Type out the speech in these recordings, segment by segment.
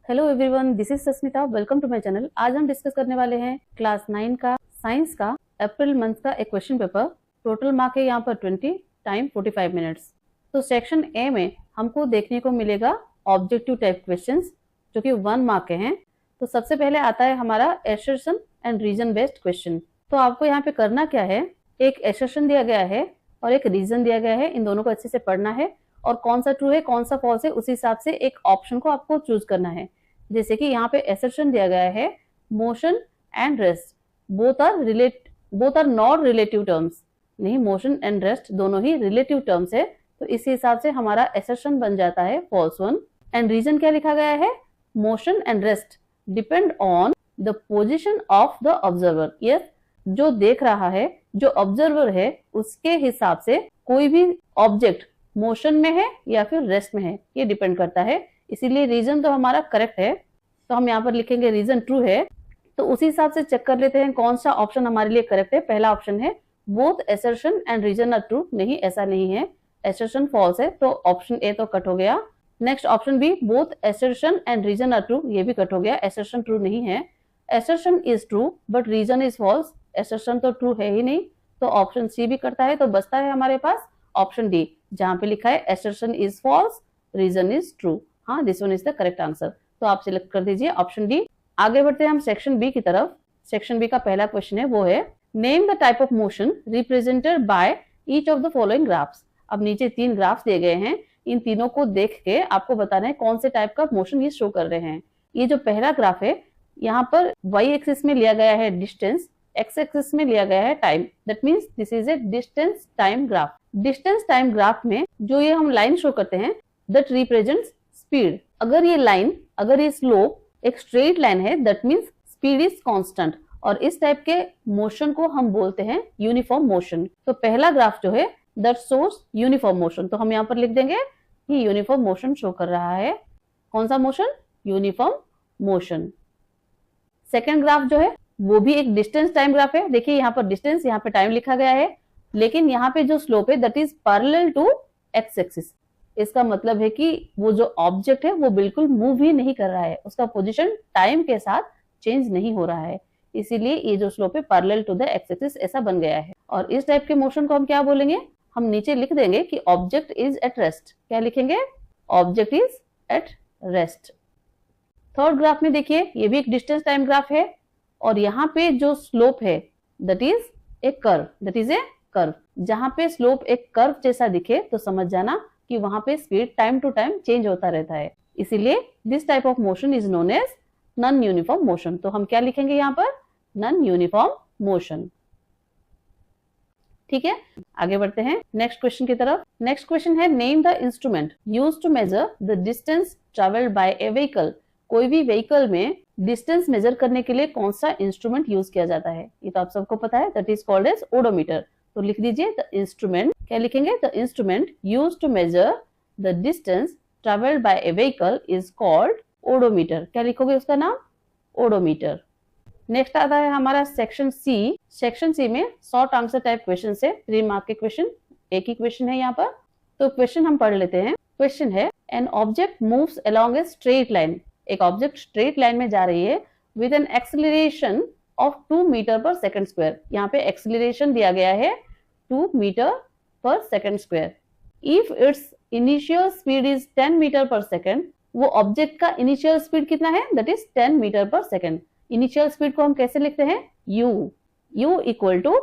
Hello everyone, this is Sasmita. Welcome to my channel. आज हम discuss करने वाले हैं क्लास 9 का साइंस का अप्रैल मंथ का एक क्वेश्चन पेपर। टोटल मार्क है यहाँ पर 20 टाइम 45 मिनट्स। तो सेक्शन ए में हमको देखने को मिलेगा ऑब्जेक्टिव टाइप क्वेश्चंस जो कि 1 मार्क के हैं। तो सबसे पहले आता है हमारा assertion and reason based question. तो आपको यहाँ पे करना क्या है, एक एसर्शन दिया गया है और एक रीजन दिया गया है। इन दोनों को अच्छे से पढ़ना है और कौन सा ट्रू है कौन सा फॉल्स है उस हिसाब से एक ऑप्शन को आपको चूज करना है। जैसे कि यहाँ पे एसर्शन दिया गया है motion and rest both are not relative terms. नहीं, मोशन एंड रेस्ट दोनों ही रिलेटिव टर्म्स है, तो इस हिसाब से हमारा एसर्शन बन जाता है फॉल्स वन। एंड रीजन क्या लिखा गया है, motion and rest depend on the position of the observer. Yes, जो देख रहा है, जो ऑब्जर्वर है, उसके हिसाब से कोई भी ऑब्जेक्ट मोशन में है या फिर रेस्ट में है, ये डिपेंड करता है। इसीलिए रीजन तो हमारा करेक्ट है, तो हम यहाँ पर लिखेंगे रीजन ट्रू है। तो उसी हिसाब से चेक कर लेते हैं कौन सा ऑप्शन हमारे लिए करेक्ट है। पहला ऑप्शन है both assertion and reason are true. नहीं, ऐसा नहीं है, एसर्शन फॉल्स है, तो ऑप्शन ए तो कट हो गया। Next option B both assertion and reason are true, ये भी कट हो गया, एसर्शन ट्रू नहीं है। Assertion is true but reason is false, assertion तो ट्रू है ही नहीं, तो ऑप्शन सी भी करता है। तो बचता है हमारे पास ऑप्शन डी, जहां पे लिखा है assertion is false reason is true. हाँ, this one is the correct answer. तो आप सिलेक्ट कर दीजिए ऑप्शन डी। आगे बढ़ते हैं हम सेक्शन बी की तरफ। सेक्शन बी का पहला क्वेश्चन है, वो है name the type of motion represented by each of the following graphs. अब नीचे 3 ग्राफ्स दिए गए हैं, इन तीनों को देख के आपको बताना है कौन से टाइप का मोशन ये शो कर रहे हैं। ये जो पहला ग्राफ है, यहाँ पर वाई एक्सिस में लिया गया है डिस्टेंस, एक्स एक्सिस में लिया गया है time. That means this is a distance time graph. Distance time graph में जो ये हम लाइन शो करते हैं दैट रिप्रेजेंट्स स्पीड। अगर ये लाइन, अगर ये स्लोप एक स्ट्रेट लाइन है, that means speed is constant, और इस टाइप के मोशन को हम बोलते हैं यूनिफॉर्म मोशन। तो पहला ग्राफ जो है दैट शोस यूनिफॉर्म मोशन, तो हम यहाँ पर लिख देंगे कि यूनिफॉर्म मोशन शो कर रहा है। कौन सा motion? Uniform motion. Second graph जो है वो भी एक डिस्टेंस टाइम ग्राफ है। देखिए यहाँ पर डिस्टेंस, यहाँ पे टाइम लिखा गया है, लेकिन यहाँ पे जो स्लोप है that is parallel to x axis. इसका मतलब है कि वो जो ऑब्जेक्ट है वो बिल्कुल मूव ही नहीं कर रहा है, उसका पोजीशन टाइम के साथ चेंज नहीं हो रहा है, इसीलिए ये जो स्लोप है parallel to the x axis ऐसा बन गया है। और इस टाइप के मोशन को हम क्या बोलेंगे, हम नीचे लिख देंगे कि ऑब्जेक्ट इज एट रेस्ट। क्या लिखेंगे? Object is at rest. Third graph में देखिए, ये भी एक डिस्टेंस टाइम ग्राफ है, और यहाँ पे जो स्लोप है that is a curve, that is a curve. जहां पे स्लोप एक कर्व जैसा दिखे तो समझ जाना कि वहां पे speed time to time change होता रहता है, इसीलिए this type of motion is known as non uniform motion. तो हम क्या लिखेंगे यहाँ पर? Non uniform motion. ठीक है, आगे बढ़ते हैं नेक्स्ट क्वेश्चन की तरफ। नेक्स्ट क्वेश्चन है name the instrument used to measure the distance travelled by a vehicle. कोई भी व्हीकल में डिस्टेंस मेजर करने के लिए कौन सा इंस्ट्रूमेंट यूज किया जाता है, ये तो आप सबको पता है, that is called as odometer. तो लिख दीजिए द इंस्ट्रूमेंट। क्या लिखेंगे? The instrument used to measure the distance travelled by a vehicle is called odometer. क्या लिखोगे उसका नाम? ओडोमीटर। नेक्स्ट आता है हमारा सेक्शन सी। सेक्शन सी में शॉर्ट आंसर टाइप क्वेश्चन है, 3 मार्क के क्वेश्चन, एक ही क्वेश्चन है यहाँ पर। तो क्वेश्चन हम पढ़ लेते हैं। क्वेश्चन है an object moves along a straight line. एक ऑब्जेक्ट स्ट्रेट लाइन में जा रही है with an acceleration of 2 metre per second square. यहाँ पे एक्सेलरेशन दिया गया है 2 metre per second square. If its initial speed is 10 metre per second, वो ऑब्जेक्ट का इनिशियल स्पीड कितना है? That is 10 metre per second. Initial speed को हम कैसे लिखते हैं? u equal to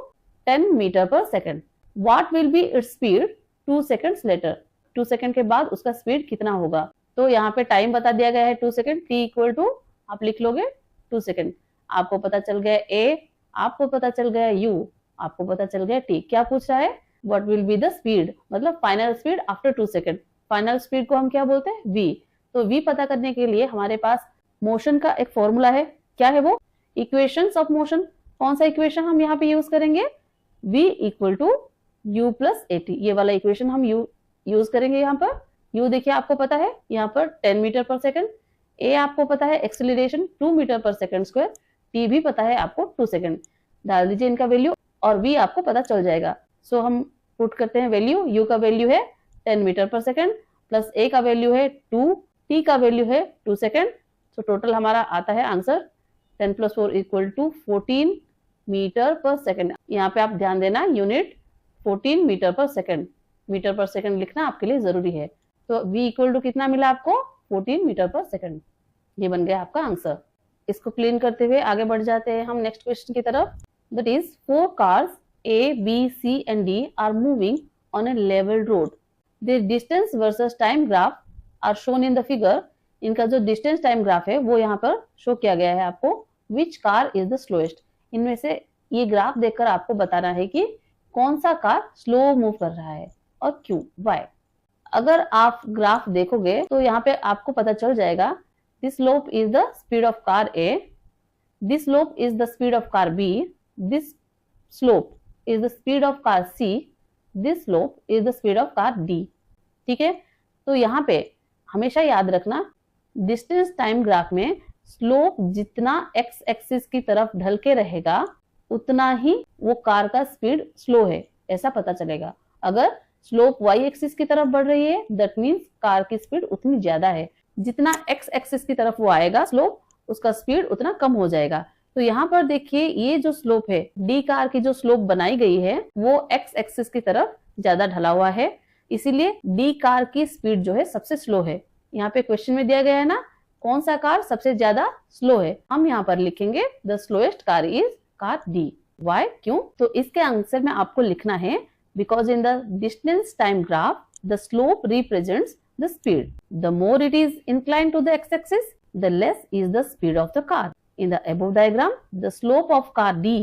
10 metre per second. What will be its speed 2 seconds later. 2 second के बाद उसका स्पीड कितना होगा? तो यहाँ पे टाइम बता दिया गया है 2 सेकंड, t इक्वल टू आप लिख लोगे 2 सेकंड। आपको पता चल गया a, आपको पता चल गया u, आपको पता चल गया t। क्या पूछ रहा है? What will be the speed, मतलब final speed after 2 second. Final speed को हम क्या बोलते हैं? v। तो v पता करने के लिए हमारे पास मोशन का एक फॉर्मूला है। क्या है वो? Equations of motion. कौन सा इक्वेशन हम यहाँ पे यूज करेंगे? v equal to u plus at। ये वाला इक्वेशन हम यूज करेंगे यहाँ पर। u देखिए आपको पता है यहाँ पर 10 मीटर पर सेकंड, a आपको पता है acceleration 2 metre per second square, t भी पता है आपको 2 सेकंड। डाल दीजिए इनका वैल्यू और v आपको पता चल जाएगा। सो हम पुट करते हैं वैल्यू। u का वैल्यू है 10 metre per second, plus a का वैल्यू है 2, t का वैल्यू है 2 सेकंड, तो टोटल हमारा आता है आंसर 10 + 4 = 14 मीटर पर सेकेंड। यहाँ पे आप ध्यान देना, unit 14 metre per second, metre per second लिखना आपके लिए जरूरी है। तो v = कितना मिला आपको? 14 मीटर पर सेकेंड। ये बन गया आपका आंसर। इसको क्लीन करते हुए आगे बढ़ जाते हैं हम नेक्स्ट क्वेश्चन की तरफ। That is 4 cars A, B, C and D are moving on a level road. Their distance versus time graph are shown in the figure. इनका जो डिस्टेंस टाइम ग्राफ है वो यहाँ पर शो किया गया है आपको। Which car is the slowest? इनमें से ये ग्राफ देखकर आपको बताना है कि कौन सा कार स्लो मूव कर रहा है और क्यों, वाई। अगर आप ग्राफ देखोगे तो यहाँ पे आपको पता चल जाएगा, this slope is the speed of car A, this slope is the speed of car B, this slope is the speed of car C, this slope is the speed of car D। ठीक है, तो यहाँ पे हमेशा याद रखना, distance time graph में slope जितना एक्स एक्सिस की तरफ ढल के रहेगा उतना ही वो कार का स्पीड स्लो है, ऐसा पता चलेगा। अगर स्लोप वाई एक्सिस की तरफ बढ़ रही है दैट मीन्स कार की स्पीड उतनी ज्यादा है। जितना एक्स एक्सिस की तरफ वो आएगा स्लोप, उसका स्पीड उतना कम हो जाएगा। तो यहाँ पर देखिए, ये जो स्लोप है, डी कार की जो स्लोप बनाई गई है वो एक्स एक्सिस की तरफ ज्यादा ढला हुआ है, इसीलिए डी कार की स्पीड जो है सबसे स्लो है। यहाँ पे क्वेश्चन में दिया गया है ना, कौन सा कार सबसे ज्यादा स्लो है, हम यहाँ पर लिखेंगे the slowest car is car D. Why, क्यों? तो इसके आंसर में आपको लिखना है because in the distance time graph the slope represents the speed. The more it is inclined to the x-axis, the less is the speed of the car. In the above diagram, the slope of car D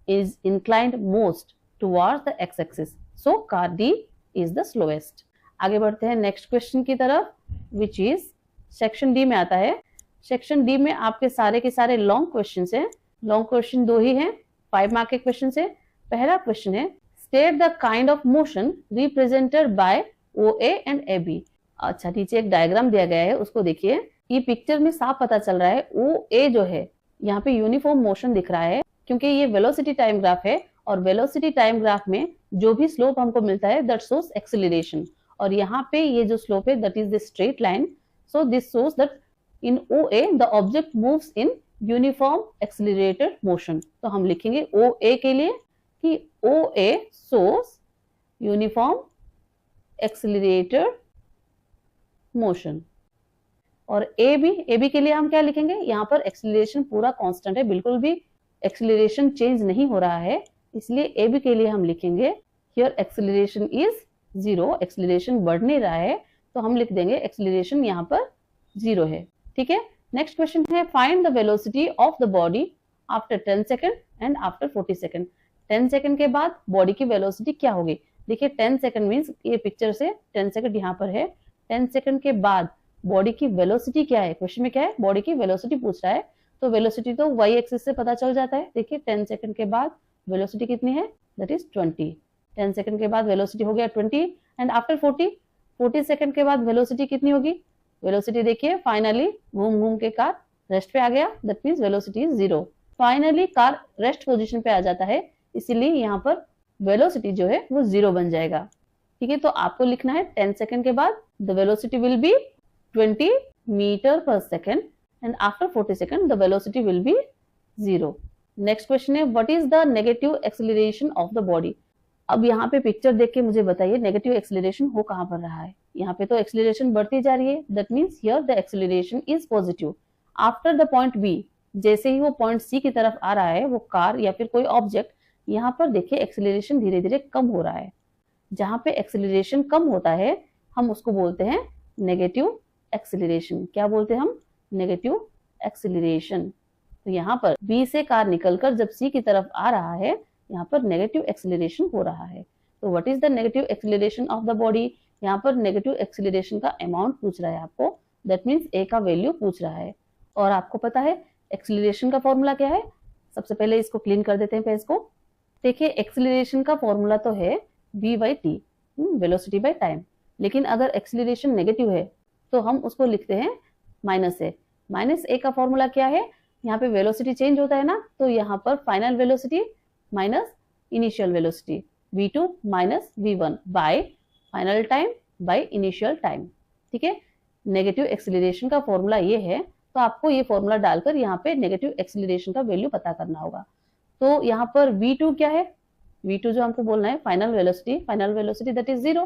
is inclined most towards the x-axis. So car D is the slowest. आगे बढ़ते हैं next question की तरफ, which is section D में आता है। Section D में आपके सारे के सारे लॉन्ग क्वेश्चन हैं। लॉन्ग क्वेश्चन 2 ही हैं, 5 मार्क के क्वेश्चन है। पहला क्वेश्चन है, State the kind of motion represented by OA and AB। अच्छा, नीचे एक डायग्राम दिया गया है, उसको देखिए। ये पिक्चर में साफ पता चल रहा है OA जो है यहाँ पे यूनिफॉर्म मोशन दिख रहा है, क्योंकि ये वेलोसिटी टाइम ग्राफ है और वेलोसिटी टाइम ग्राफ में जो भी स्लोप हमको मिलता है दैट शोस एक्सेलरेशन, और यहाँ पे ये जो स्लोप है that is the straight line. So this shows that in OA the object moves in uniform accelerated motion. तो हम लिखेंगे OA के लिए कि OA shows uniform accelerated motion, और AB के लिए हम क्या लिखेंगे, यहाँ पर एक्सेलरेशन पूरा कांस्टेंट है, बिल्कुल भी एक्सेलरेशन चेंज नहीं हो रहा है, इसलिए AB के लिए हम लिखेंगे हियर एक्सेलरेशन इज 0, एक्सेलरेशन बढ़ नहीं रहा है, तो हम लिख देंगे एक्सेलरेशन यहाँ पर 0 है। ठीक है, नेक्स्ट क्वेश्चन है, find the velocity of the body after 10 second and after 40 second. 10 second के बाद बॉडी की वेलोसिटी क्या होगी? देखिए 10 सेकंड मींस ये पिक्चर से 10 सेकंड यहाँ पर है, 10 सेकंड के बाद बॉडी की वेलोसिटी क्या है? क्वेश्चन में क्या है? बॉडी की वेलोसिटी पूछ रहा है, तो वेलोसिटी तो वाई एक्सिस से पता चल जाता है। देखिए 10 सेकंड के बाद वेलोसिटी कितनी है? That is 20। 10 सेकंड के बाद वेलोसिटी हो गया 20 एंड आफ्टर 40 सेकंड के बाद वेलोसिटी कितनी होगी? वेलोसिटी देखिए फाइनली घूम घूम के कार रेस्ट पे आ गया, that means velocity is 0। Finally car rest position पे आ जाता है, इसीलिए यहाँ पर वेलोसिटी जो है वो 0 बन जाएगा। ठीक है, तो आपको लिखना है 10 सेकंड के बाद the velocity will be 20 metre per second and after 40 second the velocity will be 0। Next question है, what is the negative acceleration of the body. अब यहाँ पे पिक्चर देख के मुझे बताइए नेगेटिव एक्सेलरेशन हो कहाँ पर रहा है? यहाँ पे तो एक्सेलरेशन बढ़ती जा रही है, that means here the acceleration is positive. After the point B, जैसे ही वो पॉइंट सी की तरफ आ रहा है वो कार या फिर कोई ऑब्जेक्ट, यहाँ पर देखिए एक्सेलरेशन धीरे धीरे कम हो रहा है। जहाँ पे एक्सेलरेशन कम होता है हम उसको बोलते हैं नेगेटिव एक्सेलरेशन। क्या बोलते हैं हम? Negative acceleration. तो यहाँ पर बी से कार निकलकर जब सी की तरफ आ रहा है, यहाँ पर नेगेटिव एक्सेलरेशन हो रहा है। तो what is the negative acceleration of the body? यहाँ पर नेगेटिव एक्सेलरेशन का अमाउंट पूछ रहा है आपको, दैट मीन्स ए का वैल्यू पूछ रहा है। और आपको पता है एक्सेलरेशन का फॉर्मूला क्या है? सबसे पहले इसको क्लीन कर देते हैं पेज को। देखिए एक्सेलरेशन का फॉर्मूला तो है v/t, वेलोसिटी बाय टाइम, लेकिन अगर एक्सेलरेशन नेगेटिव है तो हम उसको लिखते हैं -a। -a का फॉर्मूला क्या है? यहाँ पे वेलोसिटी चेंज होता है ना, तो यहाँ पर final velocity minus initial velocity v2 minus v1 bye final time by initial time. ठीक है, नेगेटिव एक्सेलरेशन का फॉर्मूला ये है तो आपको ये फॉर्मूला डालकर यहाँ पे नेगेटिव एक्सीलरेशन का वैल्यू पता करना होगा। तो यहाँ पर v2 क्या है, v2 जो हमको बोलना है फाइनल वेलोसिटी दैट इज 0,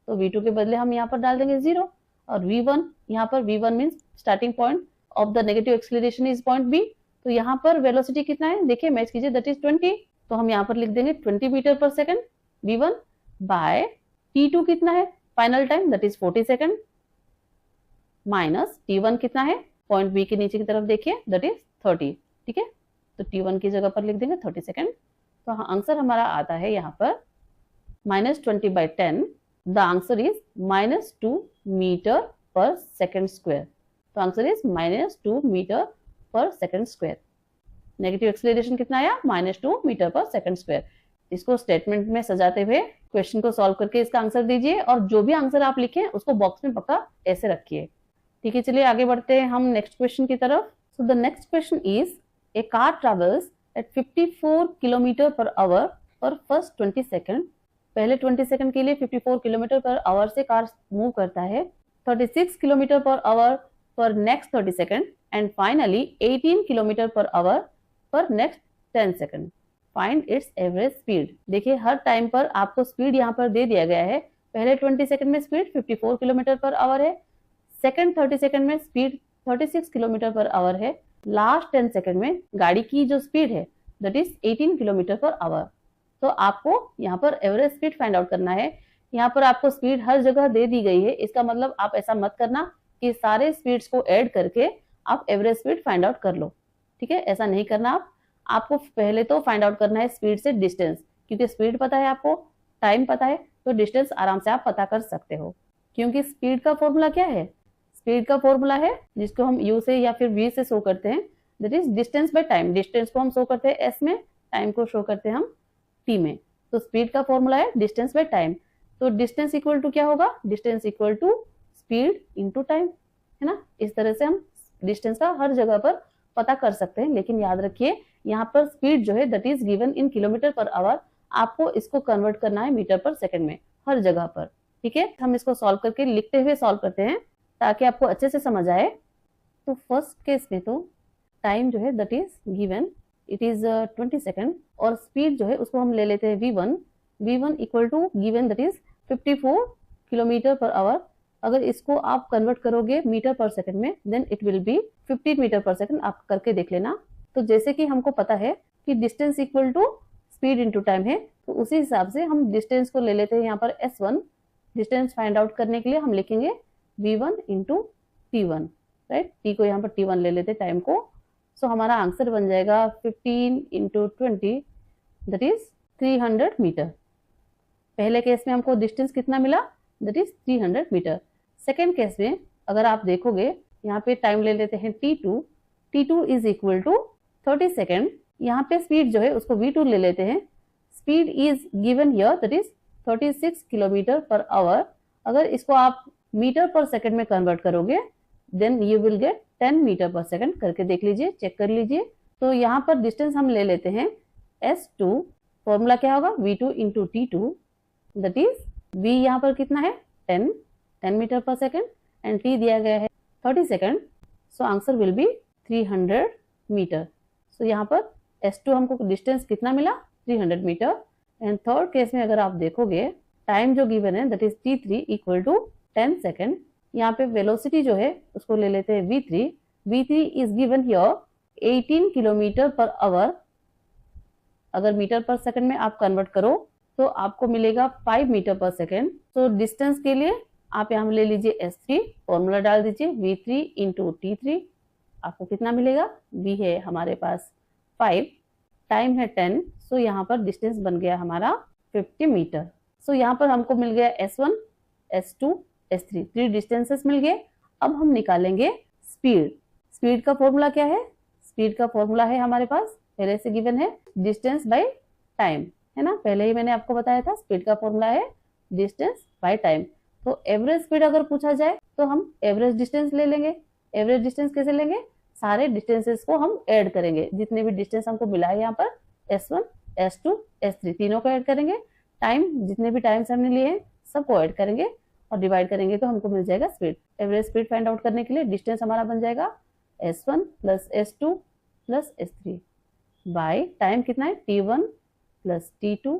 तो v2 के बदले हम यहाँ पर डाल देंगे 0। और v1, यहाँ पर v1 means starting point of the negative acceleration is point b, तो यहाँ पर वेलोसिटी कितना है देखिए मैच कीजिए, दैट इज 20, तो हम यहाँ पर लिख देंगे 20 metre per second v1 bye t2 कितना है final time that is 40 second minus t1 कितना है पॉइंट बी के नीचे की तरफ देखिए दैट इज 30, ठीक है, तो t1 की जगह पर लिख देंगे 30 सेकंड। तो आंसर हमारा आता है यहाँ पर -20/10, the answer is -2 metre per second square, तो answer is -2 metre per second square. Negative acceleration कितना आया -2 मीटर पर सेकंड स्क्वायर। इसको स्टेटमेंट में सजाते हुए क्वेश्चन को सॉल्व करके इसका आंसर दीजिए, और जो भी आंसर आप लिखें उसको बॉक्स में पक्का ऐसे रखिए, ठीक है। चलिए आगे बढ़ते हैं हम नेक्स्ट क्वेश्चन की तरफ। So the next question is a car travels eight 54 kilometre per hour for first 20 second, पहले 20 सेकंड के लिए 54 किलोमीटर पर आवर से कार मूव करता है, 36 kilometre per hour for next 30 second and finally 18 kilometre per hour for next 10 second. Find its average speed. देखिए हर time पर आपको speed यहाँ पर दे दिया गया है। पहले 20 सेकंड में स्पीड 54 किलोमीटर पर आवर है, सेकंड 30 सेकंड में स्पीड 36 किलोमीटर पर आवर है, लास्ट 10 सेकंड में गाड़ी की जो स्पीड है that is 18 kilometre per our. तो आपको यहाँ पर एवरेज स्पीड फाइंड आउट करना है। यहाँ पर आपको स्पीड हर जगह दे दी गई है, इसका मतलब आप ऐसा मत करना कि सारे स्पीड्स को ऐड करके आप एवरेज स्पीड फाइंड आउट कर लो, ठीक है, ऐसा नहीं करना। आपको पहले तो फाइंड आउट करना है स्पीड से डिस्टेंस, क्योंकि स्पीड पता है आपको, टाइम पता है, तो डिस्टेंस आराम से आप पता कर सकते हो। क्योंकि स्पीड का फॉर्मूला क्या है, स्पीड का फॉर्मूला है जिसको हम u से या फिर v से शो करते हैं, that is distance by time. Distance को हम शो करते हैं s में, टाइम को शो करते हैं हम t में। तो स्पीड का फॉर्मूला है डिस्टेंस बाय टाइम। तो डिस्टेंस इक्वल टू क्या होगा, distance equal to speed into time, है ना। इस तरह से हम डिस्टेंस का हर जगह पर पता कर सकते हैं, लेकिन याद रखिए यहाँ पर स्पीड जो है that is given in kilometre per our, आपको इसको कन्वर्ट करना है मीटर पर सेकंड में हर जगह पर, ठीक है। हम इसको सॉल्व करके लिखते हुए सॉल्व करते हैं ताकि आपको अच्छे से समझ आए। तो फर्स्ट केस में तो टाइम जो है that is given, it is 20 second, और स्पीड जो है उसको हम ले लेते हैं v1 equal to given that is 54 kilometre per hour. अगर इसको आप कन्वर्ट करोगे मीटर पर सेकंड में then it will be 15 metre per second. आप करके देख लेना। तो जैसे कि हमको पता है कि distance equal to speed into time है, तो उसी हिसाब से हम डिस्टेंस को ले लेते हैं यहाँ पर s1। डिस्टेंस फाइंड आउट करने के लिए हम लिखेंगे v1 into t1, right. t को यहाँ पर t1 ले लेते टाइम को। सो हमारा आंसर बन जाएगा 15 इंटू 20 दैट इज 300 मीटर। पहले केस में हमको डिस्टेंस कितना मिला, that is 300 metre. Second case में अगर आप देखोगे यहाँ पे टाइम ले लेते हैं t2 is equal to 30 second. यहाँ पे स्पीड जो है उसको v2 ले लेते हैं। Speed is given here that is 36 kilometre per hour. अगर इसको आप मीटर पर सेकंड में कन्वर्ट करोगे then you will get 10 metre per second. करके देख लीजिए, चेक कर लीजिए। तो यहाँ पर डिस्टेंस हम ले लेते हैं s2, फॉर्मूला क्या होगा v2 into t2 that is v यहाँ पर कितना है 10 metre per second and t दिया गया है 30 second. So answer will be 300 metre. So यहाँ पर s2 हमको डिस्टेंस कितना मिला 300 मीटर। एंड थर्ड केस में अगर आप देखोगे टाइम जो गिवन है that is t3 equal to 10 second. यहाँ पे वेलोसिटी जो है उसको ले लेते हैं v3 is given here 18 kilometre per hour. अगर मीटर पर सेकंड में आप कन्वर्ट करो तो आपको मिलेगा 5 मीटर पर सेकंड। तो डिस्टेंस के लिए आप यहाँ ले लीजिए s3, फॉर्मूला डाल दीजिए v3 इंटू t3। आपको कितना मिलेगा, v है हमारे पास 5, टाइम है 10। सो यहाँ पर डिस्टेंस बन गया हमारा 50 मीटर। सो यहाँ पर हमको मिल गया s1, s2, s3, 3 डिस्टेंसेस मिल गए। अब हम निकालेंगे स्पीड का फॉर्मूला क्या है, स्पीड का फॉर्मूला है हमारे पास पहले से गिवन है डिस्टेंस बाय टाइम, है ना। पहले ही मैंने आपको बताया था स्पीड का फॉर्मूला है डिस्टेंस बाय टाइम। तो एवरेज स्पीड अगर पूछा जाए तो हम एवरेज डिस्टेंस ले लेंगे। एवरेज डिस्टेंस कैसे लेंगे, सारे डिस्टेंसेस को हम ऐड करेंगे। जितने भी डिस्टेंस हमको मिला है यहाँ पर s1, s2, s3 तीनों को ऐड करेंगे। टाइम जितने भी टाइम्स हमने लिए हैं सबको ऐड करेंगे और डिवाइड करेंगे तो हमको मिल जाएगा speed. Average speed find out करने के लिए डिस्टेंस हमारा बन जाएगा S1 plus S2 plus S3 by time कितना है T1 plus T2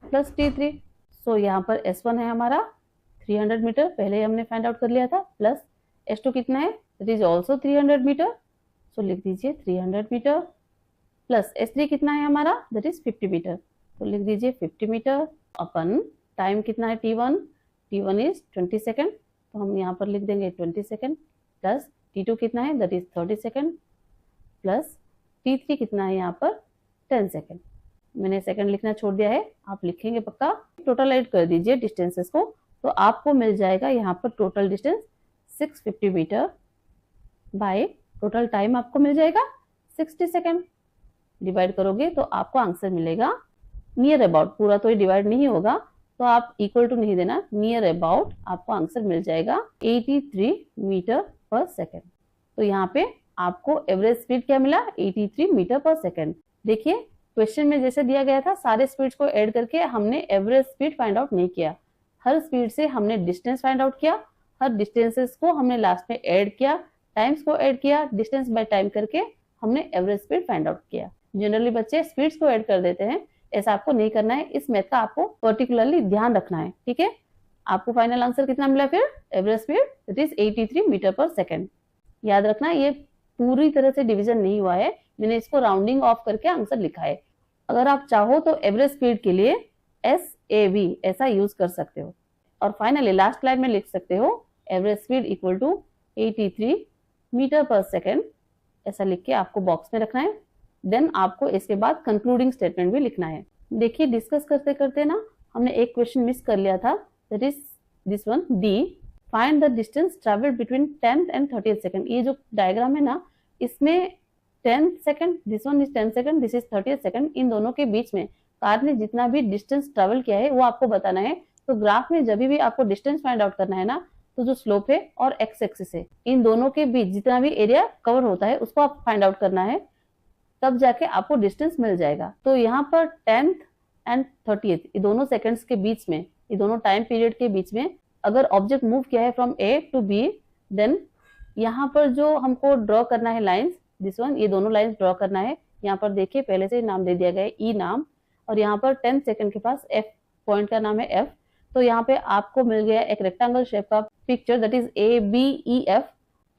plus T3। सो यहाँ पर S1 है हमारा 300 मीटर, पहले हमने फाइंड आउट कर लिया था, प्लस S2 कितना है, दैट इज ऑल्सो 300 मीटर, सो लिख दीजिए 300 मीटर, प्लस S3 कितना है हमारा, दैट इज 50 मीटर, तो लिख दीजिए 50 मीटर अपन टाइम कितना है T1 इज 20 सेकेंड, तो हम यहाँ पर लिख देंगे 20 सेकेंड, प्लस T2 कितना है, that is 30 second, plus T3 कितना है यहाँ पर 10 सेकेंड। मैंने सेकंड लिखना छोड़ दिया है, आप लिखेंगे पक्का। टोटल ऐड कर दीजिए डिस्टेंसेस को, तो आपको मिल जाएगा यहाँ पर total distance 650 metre by total time आपको मिल जाएगा 60 सेकेंड। डिवाइड करोगे तो आपको आंसर मिलेगा नियर अबाउट, पूरा तो ये डिवाइड नहीं होगा तो आप इक्वल टू नहीं देना, नियर अबाउट आपको आंसर मिल जाएगा 83 मीटर पर सेकेंड। तो यहाँ पे आपको एवरेज स्पीड क्या मिला, 83 मीटर पर सेकेंड। देखिए क्वेश्चन में जैसे दिया गया था, सारे स्पीड्स को ऐड करके हमने एवरेज स्पीड फाइंड आउट नहीं किया, हर स्पीड से हमने डिस्टेंस फाइंड आउट किया, हर डिस्टेंसेस को हमने लास्ट में ऐड किया, टाइम्स को ऐड किया, डिस्टेंस बाय टाइम करके हमने एवरेज स्पीड फाइंड आउट किया। जनरली बच्चे स्पीड्स को ऐड कर देते हैं, ऐसा आपको नहीं करना है, इस मेथड का आपको पर्टिकुलरली ध्यान रखना है, ठीक है। आपको फाइनल आंसर कितना मिला फिर, average speed that is 83 metre per second. याद रखना ये पूरी तरह से डिवीजन नहीं हुआ है, मैंने इसको राउंडिंग ऑफ करके आंसर लिखा है। अगर आप चाहो तो एवरेज स्पीड के लिए SAV ऐसा यूज कर सकते हो, और फाइनली लास्ट लाइन में लिख सकते हो average speed equal to 83 metre per second, ऐसा लिख के आपको बॉक्स में रखना है। देन आपको इसके बाद कंक्लूडिंग स्टेटमेंट भी लिखना है। देखिए डिस्कस करते करते ना हमने एक क्वेश्चन मिस कर लिया था, that is this one D, find the distance travelled between 10th and 30th second. ये जो डायग्राम है ना, इसमें 10th second, this one is 10th second, this is 30th second, इन दोनों के बीच में कार ने जितना भी डिस्टेंस ट्रेवल किया है वो आपको बताना है। तो ग्राफ में जब भी आपको डिस्टेंस फाइंड आउट करना है ना, तो जो स्लोप है और एक्स एक्सिस है, इन दोनों के बीच जितना भी एरिया कवर होता है उसको आप फाइंड आउट करना है, तब जाके आपको डिस्टेंस मिल जाएगा। तो यहाँ पर 10th एंड 30th ये दोनों सेकंड्स के बीच में, ये दोनों टाइम पीरियड के बीच में अगर ऑब्जेक्ट मूव किया है from A to B, then यहाँ पर जो हमको ड्रॉ करना है लाइंस, दिस वन, ये दोनों लाइंस ड्रॉ करना है। यहाँ पर देखिए पहले से नाम दे दिया गया है E नाम, और यहाँ पर 10 सेकंड के पास F पॉइंट का नाम है F। तो यहाँ पे आपको मिल गया एक रेक्टेंगल शेप का पिक्चर दैट इज ABEF।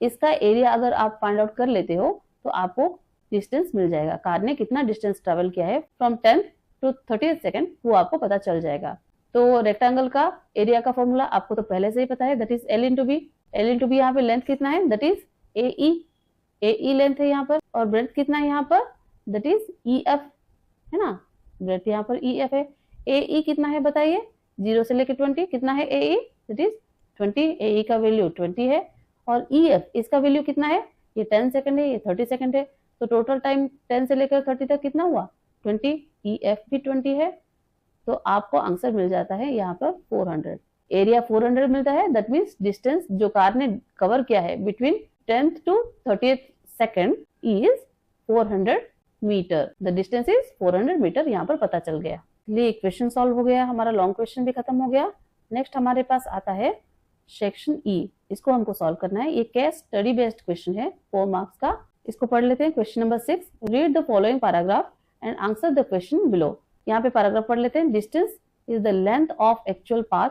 इसका एरिया अगर आप फाइंड आउट कर लेते हो तो आपको डिस्टेंस मिल जाएगा, कार ने कितना डिस्टेंस ट्रेवल किया है from 10th to 30th second, वो आपको पता चल जाएगा। तो रेक्टेंगल का एरिया का फॉर्मूला आपको तो पहले से ही पता है, that is L into B. L into B यहाँ पे लेंथ कितना है, दैट इज AE लेंथ है यहाँ पर, और ब्रेड्थ कितना है यहाँ पर, दैट इज EF है ना, ब्रेड्थ यहाँ पर EF है। AE कितना है बताइए, 0 से लेकर 20 कितना है AE, दैट इज 20, AE का वैल्यू 20 है, और EF इसका वैल्यू कितना है, ये 10 सेकंड है, ये 30 सेकंड है, तो टोटल टाइम 10 से लेकर 30 तक कितना हुआ 20, EF भी 20 है, तो आपको आंसर मिल जाता है यहाँ पर 400। एरिया 400 मिलता है, दैट मीन्स डिस्टेंस जो कार ने कवर किया है between 10th to 30th second is 400 metre. The distance is 400 metre, यहाँ पर पता चल गया। ये क्वेश्चन सॉल्व हो गया, हमारा लॉन्ग क्वेश्चन भी खत्म हो गया। नेक्स्ट हमारे पास आता है सेक्शन E, इसको हमको सॉल्व करना है। ये केस स्टडी बेस्ड क्वेश्चन है 4 मार्क्स का। इसको पढ़ लेते हैं। Question number 6, read the following paragraph and answer the question below. यहाँ पे पैराग्राफ पढ़ लेते हैं। Distance is the length of actual path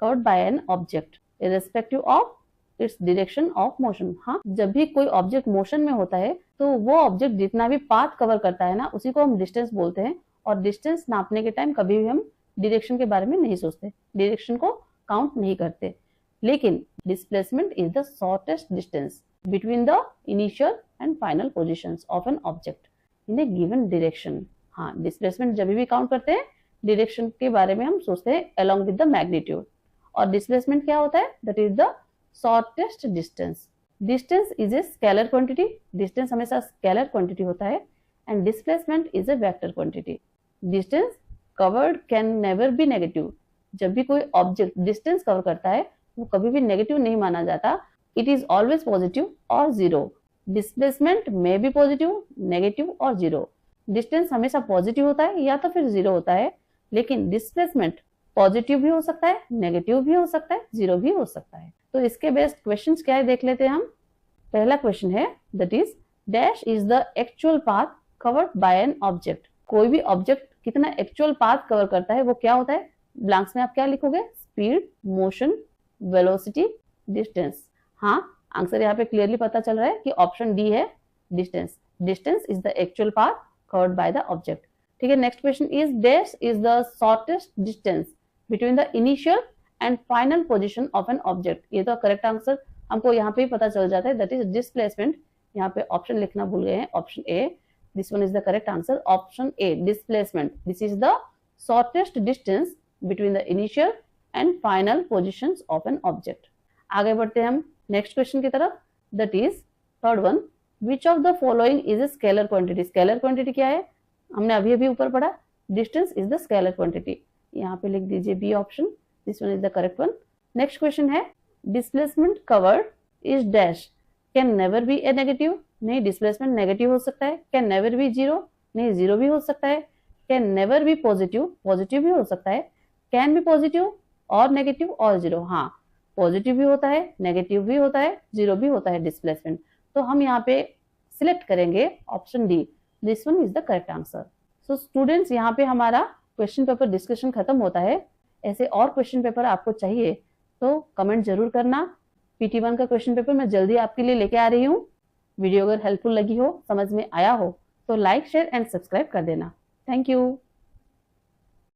covered by an object irrespective of its direction of motion. हाँ, जब भी कोई ऑब्जेक्ट मोशन में होता है तो वो ऑब्जेक्ट जितना भी पाथ कवर करता है ना, उसी को हम डिस्टेंस बोलते हैं। और डिस्टेंस नापने के टाइम कभी भी हम डायरेक्शन के बारे में नहीं सोचते, डायरेक्शन को काउंट नहीं करते। लेकिन displacement is the shortest distance between the initial and final positions of an object in A given direction. हाँ, डिस्प्लेसमेंट जब भी काउंट करते हैं डायरेक्शन के बारे में हम सोचते हैं अलोंग विद द मैग्नीट्यूड। और डिस्प्लेसमेंट क्या होता है, that is the shortest distance. Distance is a scalar quantity, distance हमेशा स्केलर क्वांटिटी होता है, and displacement is a vector quantity. Distance covered can never B negative. जब भी कोई ऑब्जेक्ट डिस्टेंस कवर करता है वो कभी भी नेगेटिव नहीं माना जाता, इट इज ऑलवेज पॉजिटिव और जीरो। डिस्प्लेसमेंट में भी पॉजिटिव, नेगेटिव और जीरो। डिस्टेंस हमेशा पॉजिटिव होता है या तो फिर जीरो होता है, लेकिन डिस्प्लेसमेंट पॉजिटिव भी हो सकता है, नेगेटिव भी हो सकता है, जीरो भी हो सकता है। तो इसके बेस्ट क्वेश्चंस क्या है देख लेते हैं हम। पहला क्वेश्चन है that is dash is the actual path covered by an object. कोई भी ऑब्जेक्ट कितना एक्चुअल पाथ कवर करता है वो क्या होता है? ब्लैंक्स में आप क्या लिखोगे? Speed, motion, velocity, distance. हाँ, आंसर यहाँ पे क्लियरली पता चल रहा है कि ऑप्शन डी है distance. Distance is the actual path covered by the object. ठीक है, next question is dash is the shortest distance between the initial and final position of an object. ये तो करेक्ट आंसर हमको यहाँ पे ही पता चल जाता है, दैट इज डिस्प्लेसमेंट। यहाँ पे ऑप्शन लिखना भूल गए हैं, option A, this one is the correct answer, option A displacement. This is the shortest distance between the initial and final positions of an object. आगे बढ़ते हैं हम नेक्स्ट क्वेश्चन की तरफ, that is third one, which of the following is a scalar quantity. Scalar quantity क्या है? हमने अभी अभी ऊपर पढ़ा, distance is the scalar quantity. यहाँ पे लिख दीजिए B option, this one is the correct one. Next question है displacement covered is dash, can never be a negative. नहीं, डिस्प्लेसमेंट नेगेटिव हो सकता है। कैन नेवर बी जीरो, नहीं जीरो भी हो सकता है। Can never be positive, positive भी हो सकता है। कैन बी पॉजिटिव और नेगेटिव और जीरो, हाँ पॉजिटिव भी होता है, नेगेटिव भी होता है, जीरो भी होता है डिस्प्लेसमेंट। तो हम यहाँ पे सिलेक्ट करेंगे option D, this one is the correct answer. So students, यहाँ पे हमारा क्वेश्चन पेपर डिस्कशन खत्म होता है। ऐसे और क्वेश्चन पेपर आपको चाहिए तो कमेंट जरूर करना। PT1 का क्वेश्चन पेपर मैं जल्दी आपके लिए लेके आ रही हूँ। वीडियो अगर हेल्पफुल लगी हो, समझ में आया हो तो लाइक, शेयर एंड सब्सक्राइब कर देना। Thank you.